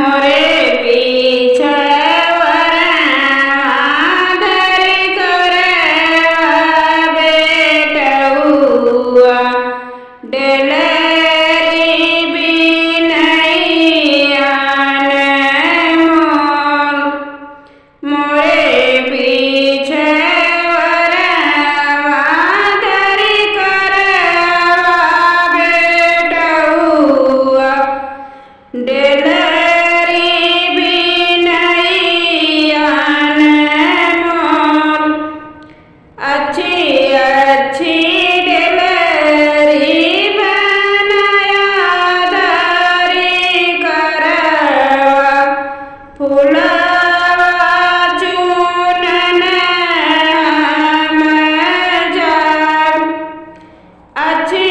मोरे पीछे धरी करवा बेटउआ डेलरी बिनैया मोल मोरे पीछे धरी करवा बेटउआ डेलरी बिनैया मोल अच्छी अच्छी डेलरी बनया धरी करवा फुलवा चूनन हम जाब अच्छी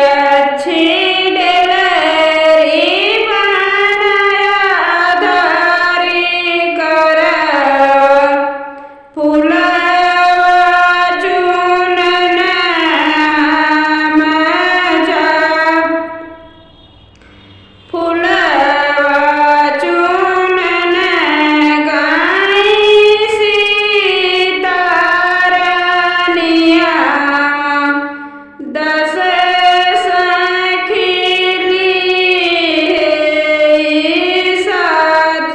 अच्छी डेलरी बनया धरी करवा फुलवा चूनन हम जाब फुलवा चूनन गाई सीतारानिया दस सखिली साथ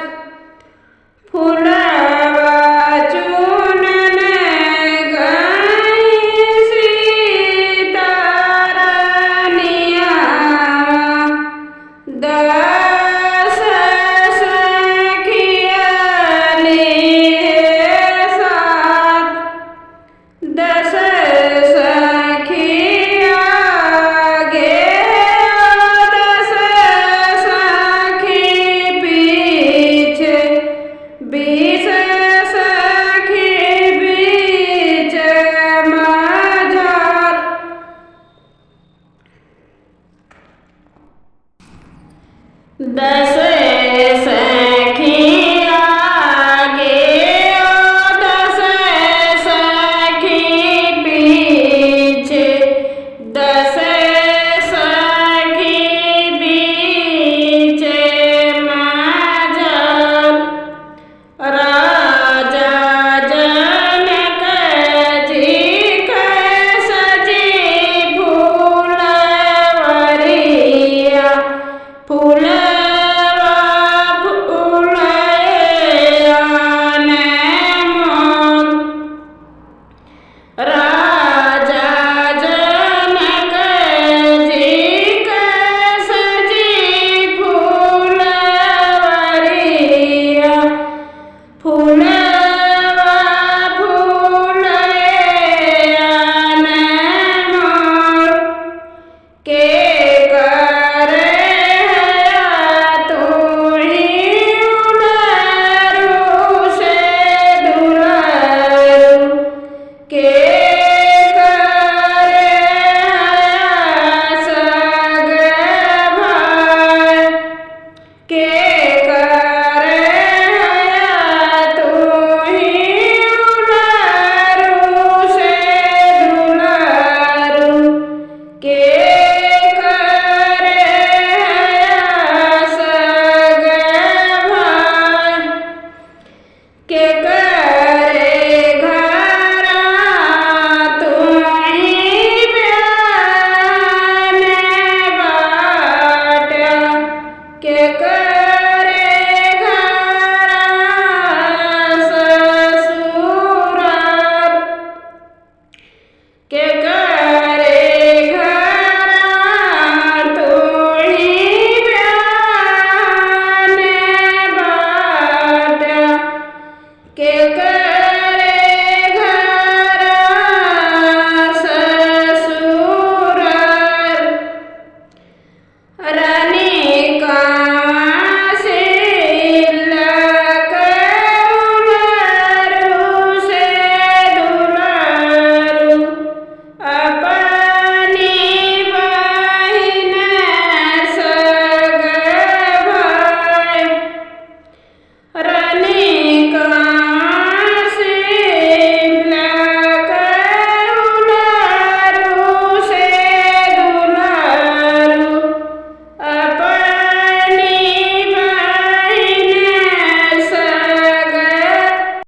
फुलवा चूनन गाई सीतारानिया दस सखियाली साथ दस सखिया गे दस सखी पीछे बीस सखी बीच माझार दस